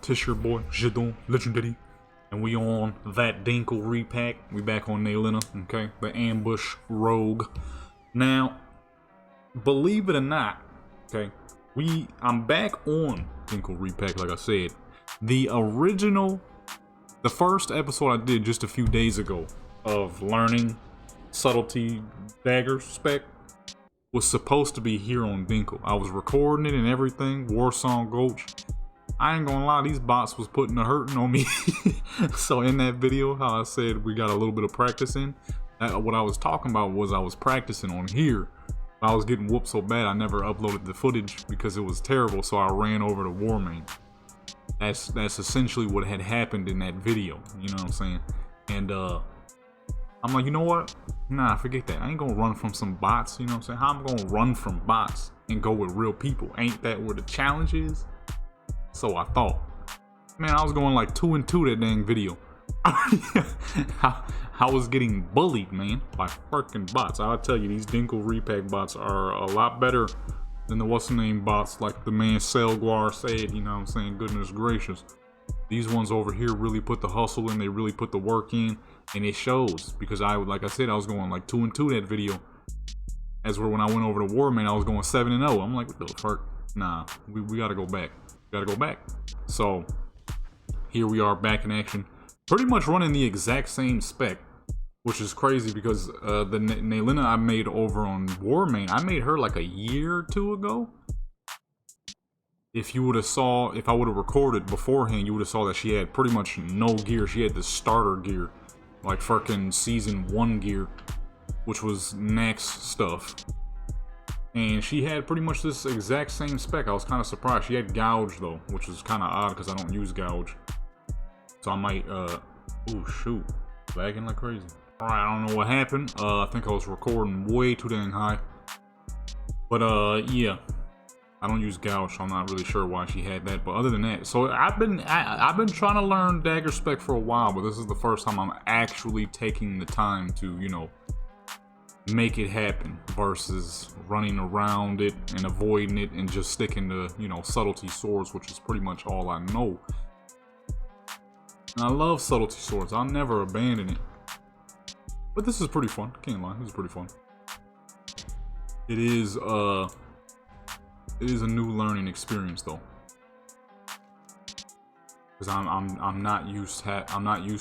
Tis your boy, Jadon, Legendary, and we on that DinkleRepack. We back on Naylina, okay? The ambush rogue. Now, believe it or not, okay, I'm back on DinkleRepack, like I said. The first episode I did just a few days ago of learning Subtlety dagger spec was supposed to be here on Dinkle. I was recording it and everything, Warsong Gulch. I ain't gonna lie, these bots was putting the hurting on me. So in that video, how I said we got a little bit of practice in, what I was talking about was I was practicing on here. I was getting whooped so bad I never uploaded the footage because it was terrible, so I ran over to Warmain. That's essentially what had happened in that video, you know what I'm saying? And I'm like, you know what? Nah, forget that. I ain't gonna run from some bots, you know what I'm saying? How am I gonna run from bots and go with real people? Ain't that where the challenge is? So I thought. Man, I was going like 2 and 2 that dang video. I was getting bullied, man, by freaking bots. I'll tell you, these DinkleRepack bots are a lot better than the what's-the-name bots, like the man Selguar said, you know what I'm saying? Goodness gracious. These ones over here really put the hustle in, they really put the work in, and it shows. Because like I said, I was going like 2 and 2 that video. As where when I went over to Warmain, I was going 7 and 0. I'm like, what the fuck? Nah, we gotta go back. Gotta go back. So here we are back in action, pretty much running the exact same spec, which is crazy because the Naylina I made over on Warmain, I made her like a year or 2 ago. If you would have saw, if I would have recorded beforehand, you would have saw that she had pretty much no gear. She had the starter gear, like fucking season 1 gear, which was max stuff. And she had pretty much this exact same spec. I was kind of surprised. She had gouge though, which is kind of odd because I don't use gouge. So I might, oh shoot, lagging like crazy. All right, I don't know what happened. I think I was recording way too dang high. But yeah, I don't use gouge, so I'm not really sure why she had that. But other than that, so I've been trying to learn dagger spec for a while, but this is the first time I'm actually taking the time to, you know, make it happen versus running around it and avoiding it and just sticking to, you know, subtlety swords, which is pretty much all I know. And I love subtlety swords. I'll never abandon it. But this is pretty fun. Can't lie, this is pretty fun. It is a new learning experience though. Cuz I'm not used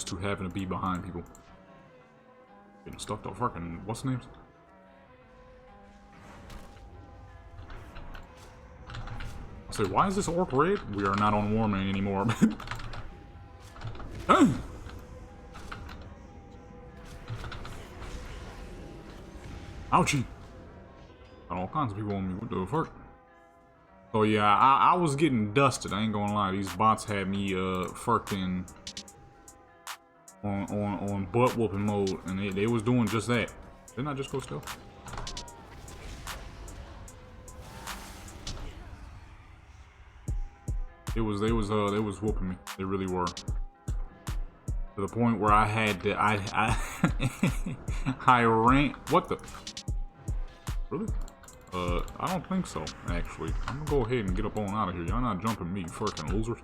to having to be behind people. Getting stuck to fucking what's the names? I say, why is this orc red? We are not on Warmain anymore. Ouchie! Got all kinds of people on me. What the fuck? So yeah, I was getting dusted. I ain't gonna lie. These bots had me fucking on butt whooping mode, and they was doing just that. Didn't I just go still? They was whooping me. They really were. To the point where I had to I ran. What the? Really? I don't think so. Actually, I'm gonna go ahead and get up on out of here. Y'all not jumping me, fucking losers.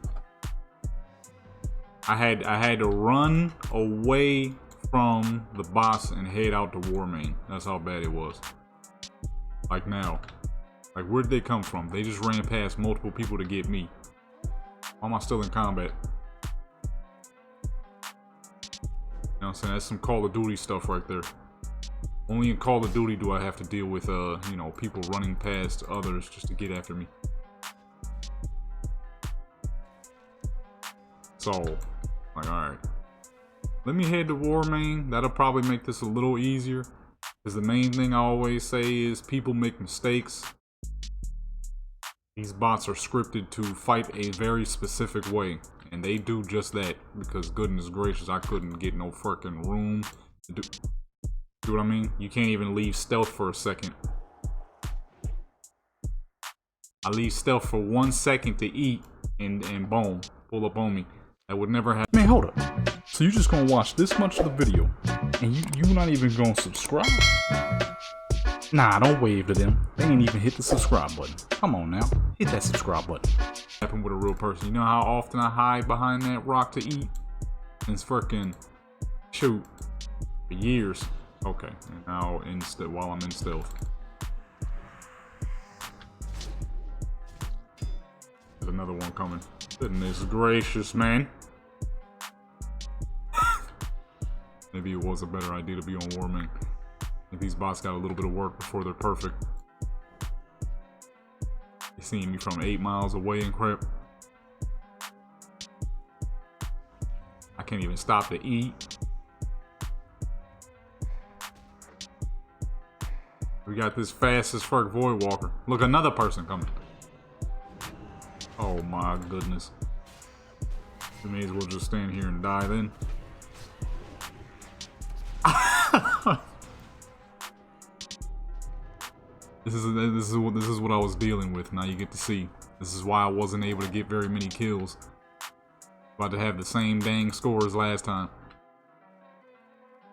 I had to run away from the boss and head out to Warmain. That's how bad it was. Like now. Like where did they come from? They just ran past multiple people to get me. Why am I still in combat? You know what I'm saying? That's some Call of Duty stuff right there. Only in Call of Duty do I have to deal with you know, people running past others just to get after me. So, like, alright. Let me head to Warmain. That'll probably make this a little easier. Because the main thing I always say is people make mistakes. These bots are scripted to fight a very specific way. And they do just that. Because goodness gracious, I couldn't get no freaking room to do. See what I mean? You can't even leave stealth for a second. I leave stealth for 1 second to eat. And boom. Pull up on me. That would never happen. Man, hold up. So you just gonna watch this much of the video and you not even gonna subscribe? Nah, don't wave to them. They ain't even hit the subscribe button. Come on now, hit that subscribe button. Happen with a real person. You know how often I hide behind that rock to eat? Since freaking shoot for years. Okay, and now while I'm in stealth. There's another one coming. Goodness gracious, man. Maybe it was a better idea to be on Warman. I think these bots got a little bit of work before they're perfect. They seeing me from 8 miles away and crap. I can't even stop to eat. We got this fast as fuck Void Walker. Look, another person coming. Oh my goodness. We may as well just stand here and die then. This is what I was dealing with. Now you get to see. This is why I wasn't able to get very many kills. About to have the same dang score as last time.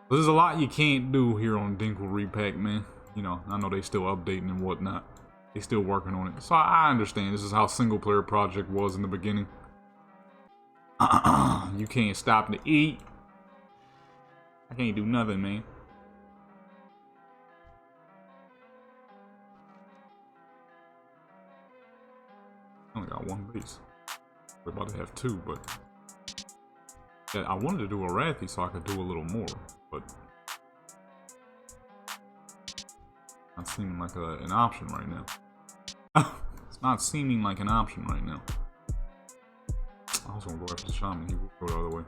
But there's a lot you can't do here on DinkleRepack, man. You know, I know they still updating and whatnot. They still working on it. So I understand. This is how single player project was in the beginning. You can't stop to eat. I can't do nothing, man. I only got one base. We're about to have two, but yeah, I wanted to do a Rathy so I could do a little more, but not seeming like an option right now. It's not seeming like an option right now. I was gonna go after the shaman. He would go the other way.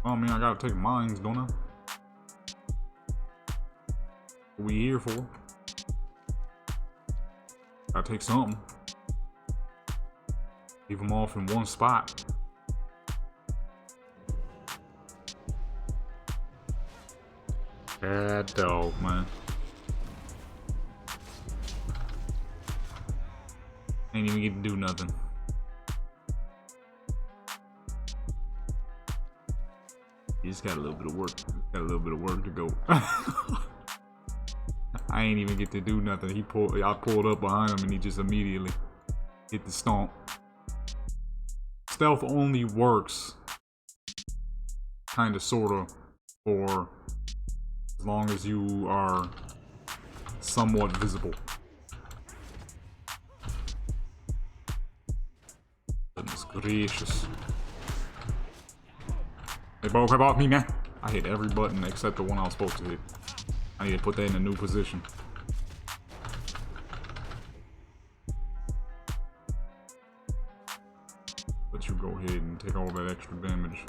Well, I mean, I gotta take mines, don't I? What we here for? Gotta take something. Leave them off in one spot. Bad dog, man. Ain't even get to do nothing. You just got a little bit of work. Got a little bit of work to go. I ain't even get to do nothing. I pulled up behind him and he just immediately hit the stomp. Stealth only works kind of, sort of, for as long as you are somewhat visible. Goodness gracious. Hey, bro, come off me, man. I hit every button except the one I was supposed to hit. I need to put that in a new position. Let you go ahead and take all that extra damage.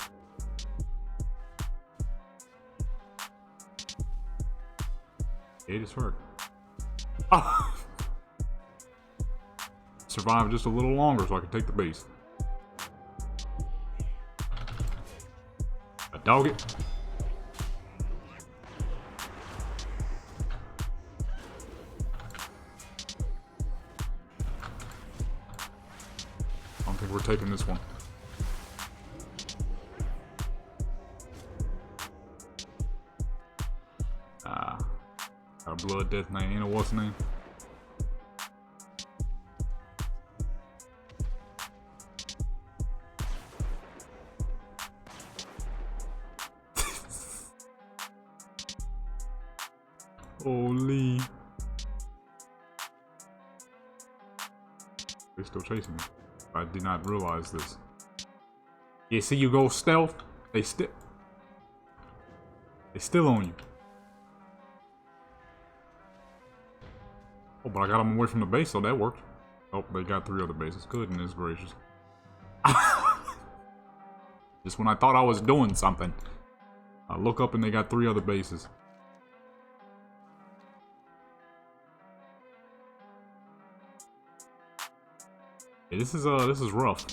It is hurt. Ah! Survive just a little longer so I can take the base. A dog it. I don't think we're taking this one. Our Blood Death Knight, ain't know what's his name? Holy. They're still chasing me. I did not realize this. Yeah, see, you go stealth, they still on you. Oh, but I got them away from the base, so that worked. Oh, they got 3 other bases. Goodness gracious. Just when I thought I was doing something, I look up and they got 3 other bases. Yeah, this is rough.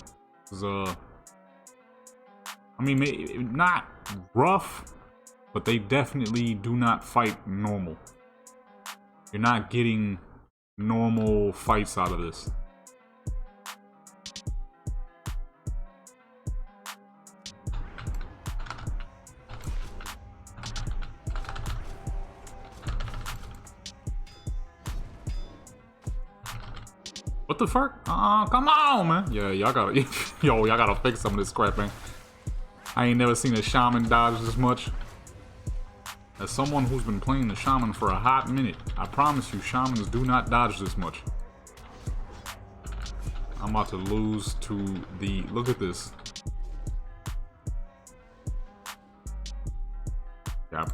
This is I mean, not rough, but they definitely do not fight normal. You're not getting normal fights out of this. What the fuck? Come on, man. Yeah, y'all gotta, y'all gotta fix some of this crap, man. I ain't never seen a shaman dodge this much. As someone who's been playing the shaman for a hot minute, I promise you, shamans do not dodge this much. I'm about to lose to the, look at this. Yeah,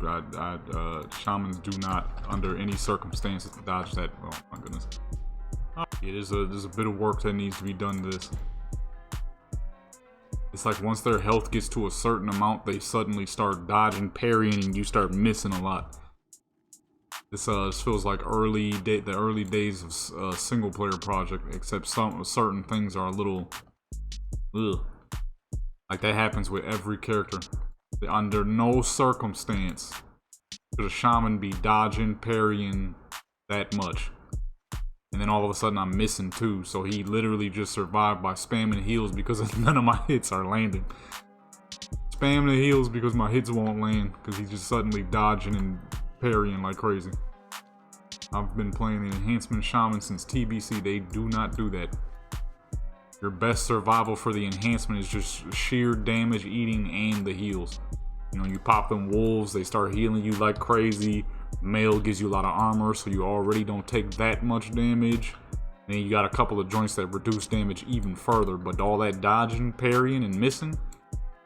shamans do not, under any circumstances, dodge that. Oh my goodness. Yeah, there's a bit of work that needs to be done to this. It's like once their health gets to a certain amount, they suddenly start dodging, parrying, and you start missing a lot. This feels like the early days of single player project, except some certain things are a little, ugh. Like that happens with every character. Under no circumstance should a shaman be dodging, parrying that much. And then all of a sudden I'm missing too, so he literally just survived by spamming heals because none of my hits are landing. Spamming the heals because my hits won't land, because he's just suddenly dodging and parrying like crazy. I've been playing the enhancement shaman since TBC. They do not do that. Your best survival for the enhancement is just sheer damage eating and the heals. You know, you pop them wolves, they start healing you like crazy. Mail gives you a lot of armor, so you already don't take that much damage. And then you got a couple of joints that reduce damage even further, but all that dodging, parrying, and missing,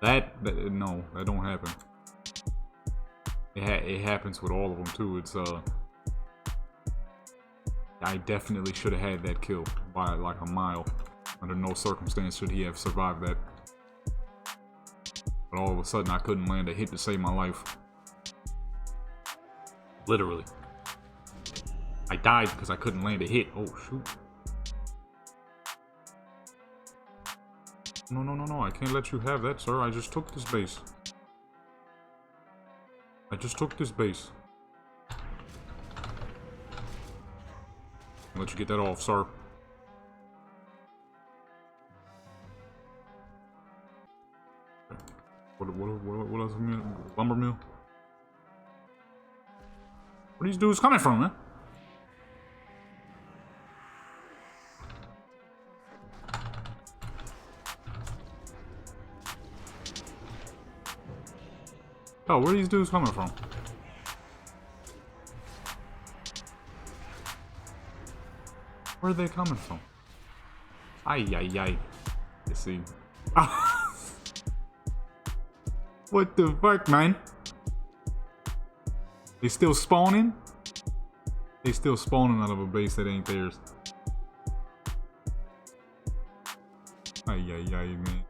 no, that don't happen. It happens with all of them too. It's I definitely should have had that kill by like a mile. Under no circumstance should he have survived that. But all of a sudden I couldn't land a hit to save my life. Literally. I died because I couldn't land a hit. Oh, shoot. No. I can't let you have that, sir. I just took this base. I just took this base. I'll let you get that off, sir. What else? Lumber mill? Where these dudes coming from, man? Oh, where are these dudes coming from? Where are they coming from? Ay. You see. What the fuck, man? They still spawning? They still spawning out of a base that ain't theirs. Ay, man.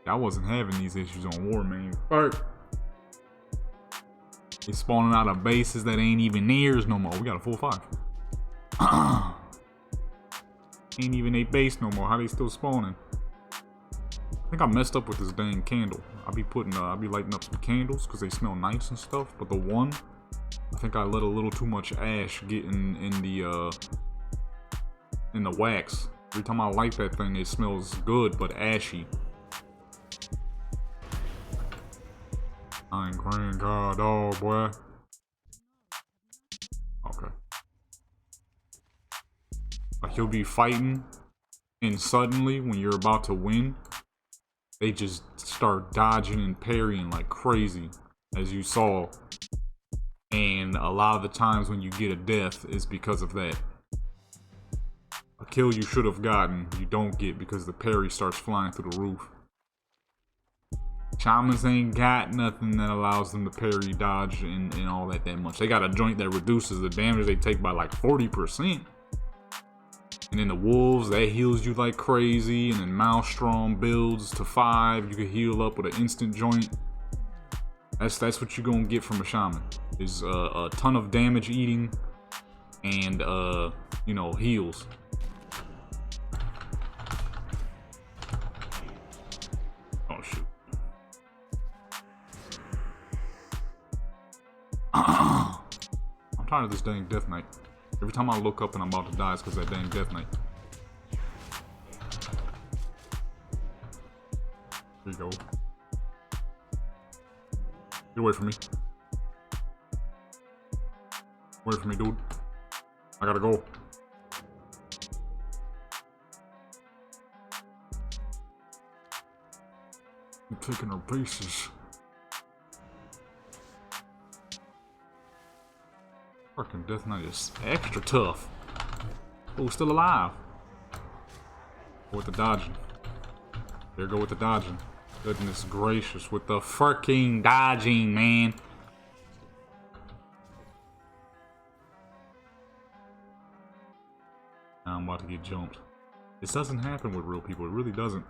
I wasn't having these issues on War, man. Fuck. They spawning out of bases that ain't even theirs no more. We got a full 5. Ain't even a base no more. How they still spawning? I think I messed up with this dang candle. I'll be lighting up some candles because they smell nice and stuff. But the one, I think I let a little too much ash get in the wax. Every time I light that thing, it smells good but ashy. I ain't grand god dog, boy. Okay. Like he'll be fighting, and suddenly when you're about to win, they just start dodging and parrying like crazy, as you saw. And a lot of the times when you get a death is because of that. A kill you should have gotten, you don't get because the parry starts flying through the roof. Shamans ain't got nothing that allows them to parry, dodge, and all that much. They got a joint that reduces the damage they take by like 40%. And then the wolves, that heals you like crazy. And then Maelstrom builds to 5. You can heal up with an instant joint. That's what you're gonna get from a shaman. Is a ton of damage eating and you know, heals. Oh shoot. I'm tired of this dang Death Knight. Every time I look up and I'm about to die, it's because of that dang Death Knight. There you go. Get away from me. Away from me, dude. I gotta go. taking her pieces. Fucking Death Knight is extra tough. Oh, still alive. Go with the dodging. There go with the dodging. Goodness gracious, with the fucking dodging, man. Now I'm about to get jumped. This doesn't happen with real people. It really doesn't.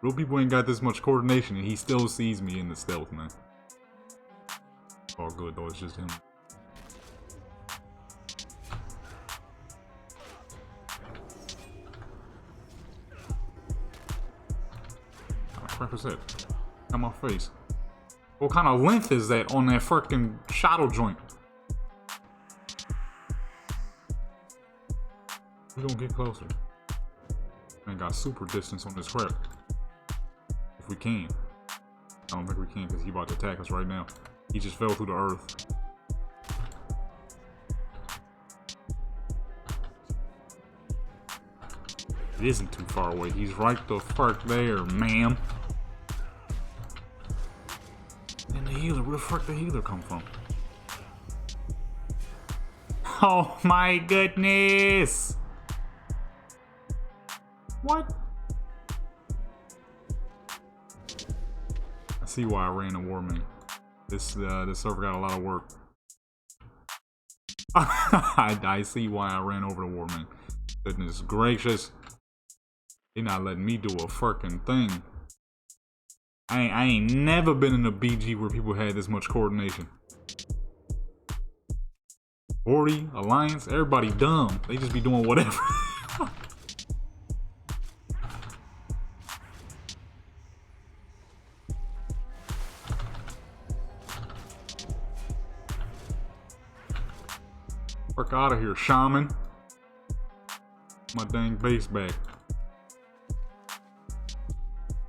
Real people ain't got this much coordination, and he still sees me in the stealth, man. All good though. It's just him. What the crap is that? Got my face. What kind of length is that on that freaking shadow joint? We gonna get closer. Man, got super distance on this crap. If we can. I don't think we can because he about to attack us right now. He just fell through the earth. It isn't too far away. He's right the fuck there, ma'am. And the healer, where the fuck the healer come from? Oh my goodness! What? I see why I ran a war main. This server got a lot of work. I see why I ran over the war main. Goodness gracious. They're not letting me do a fucking thing. I ain't never been in a BG where people had this much coordination. 40, Alliance, everybody dumb. They just be doing whatever. Fuck out of here, shaman. My dang base back.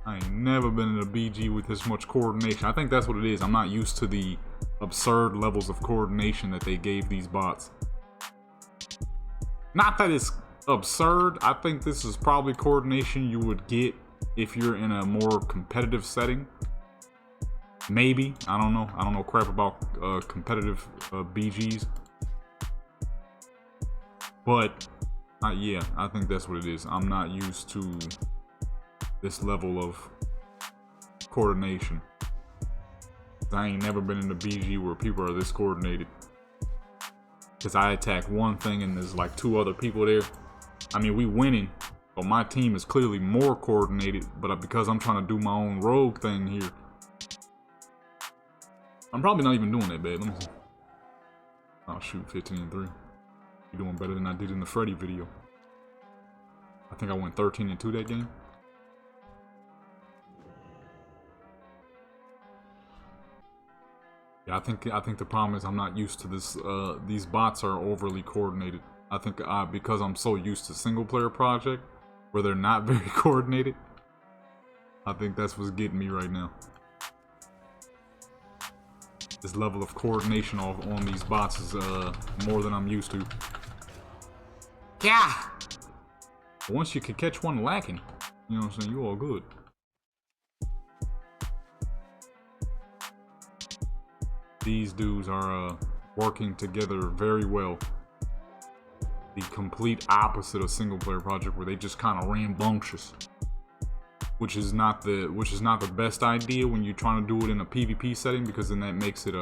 I ain't never been in a BG with this much coordination. I think that's what it is. I'm not used to the absurd levels of coordination that they gave these bots. Not that it's absurd. I think this is probably coordination you would get if you're in a more competitive setting. Maybe. I don't know. I don't know crap about competitive BGs. But, yeah, I think that's what it is. I'm not used to this level of coordination. I ain't never been in a BG where people are this coordinated. Because I attack one thing and there's like 2 other people there. I mean, we winning, but my team is clearly more coordinated. But because I'm trying to do my own rogue thing here, I'm probably not even doing that bad. Let me see. Oh shoot, 15-3. You're doing better than I did in the Freddy video. I think I went 13-2 that game. Yeah, I think the problem is I'm not used to this. These bots are overly coordinated. I think because I'm so used to single player project where they're not very coordinated. I think that's what's getting me right now. This level of coordination on these bots is more than I'm used to. Yeah. Once you can catch one lacking, you know what I'm saying, you all good. These dudes are working together very well. The complete opposite of single player project where they just kind of rambunctious. Which is not the best idea when you're trying to do it in a PvP setting, because then that makes it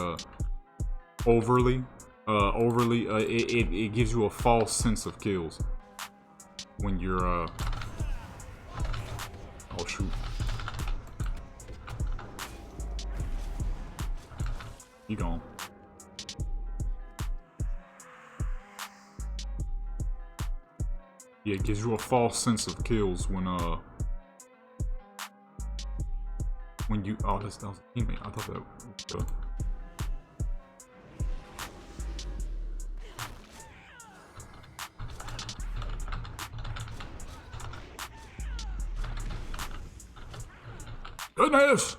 it gives you a false sense of kills when you're oh shoot. You gone. Yeah, it gives you a false sense of kills when you that was a teammate. I thought that was goodness!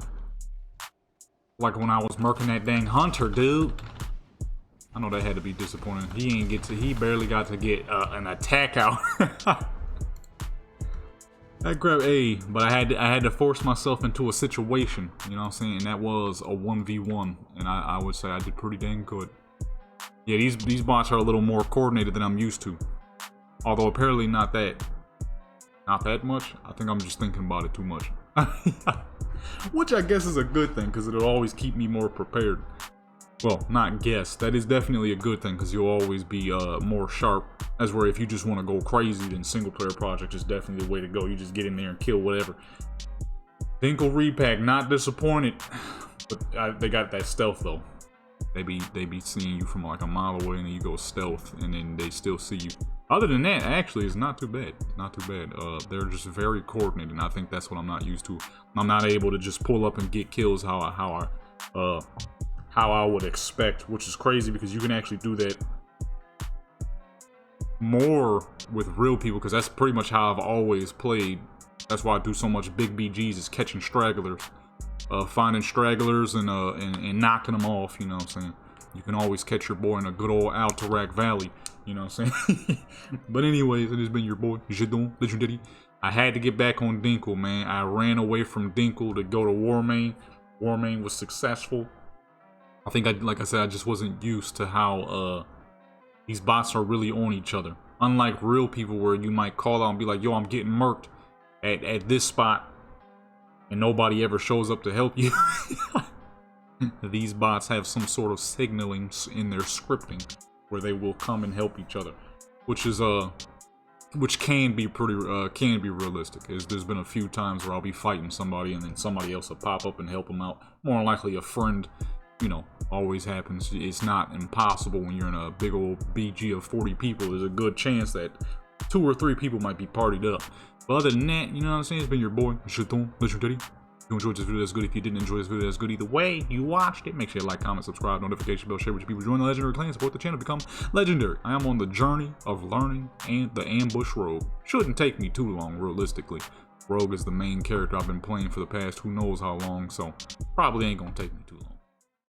Like when I was murking that dang hunter, dude. I know that had to be disappointing. He barely got to get an attack out. I grabbed A, but I had to force myself into a situation, you know what I'm saying? And that was a 1v1, and I would say I did pretty dang good. Yeah, these bots are a little more coordinated than I'm used to. Although apparently not that much. I think I'm just thinking about it too much. Which I guess is a good thing, because it'll always keep me more prepared. Well, not guess. That is definitely a good thing, because you'll always be more sharp. As where if you just want to go crazy, then single player project is definitely the way to go. You just get in there and kill whatever. DinkleRepack, not disappointed. But they got that stealth though. They be seeing you from like a mile away, and then you go stealth, and then they still see you. Other than that, actually, it's not too bad. Not too bad. They're just very coordinated, and I think that's what I'm not used to. I'm not able to just pull up and get kills how I would expect, which is crazy because you can actually do that more with real people, because that's pretty much how I've always played. That's why I do so much big BGs, is catching stragglers, finding stragglers and knocking them off. You know what I'm saying? You can always catch your boy in a good old Alterac Valley. You know what I'm saying? But anyways, it has been your boy, Legendary. I had to get back on Dinkle, man. I ran away from Dinkle to go to Warmane. Warmane was successful. I think, like I said, I just wasn't used to how these bots are really on each other. Unlike real people where you might call out and be like, yo, I'm getting murked at this spot, and nobody ever shows up to help you. These bots have some sort of signaling in their scripting where they will come and help each other, which can be pretty realistic. There's been a few times where I'll be fighting somebody and then somebody else will pop up and help them out. More likely a friend, you know, always happens. It's not impossible when you're in a big old BG of 40 people. There's a good chance that 2 or 3 people might be partied up. But other than that, you know what I'm saying? It's been your boy, Legendary. If you enjoyed this video, that's good. If you didn't enjoy this video, that's good. Either way, you watched it. Make sure you like, comment, subscribe, notification bell, share with your people. Join the Legendary clan, support the channel, become legendary. I am on the journey of learning and the ambush rogue. Shouldn't take me too long, realistically. Rogue is the main character I've been playing for the past who knows how long, so probably ain't gonna take me too long.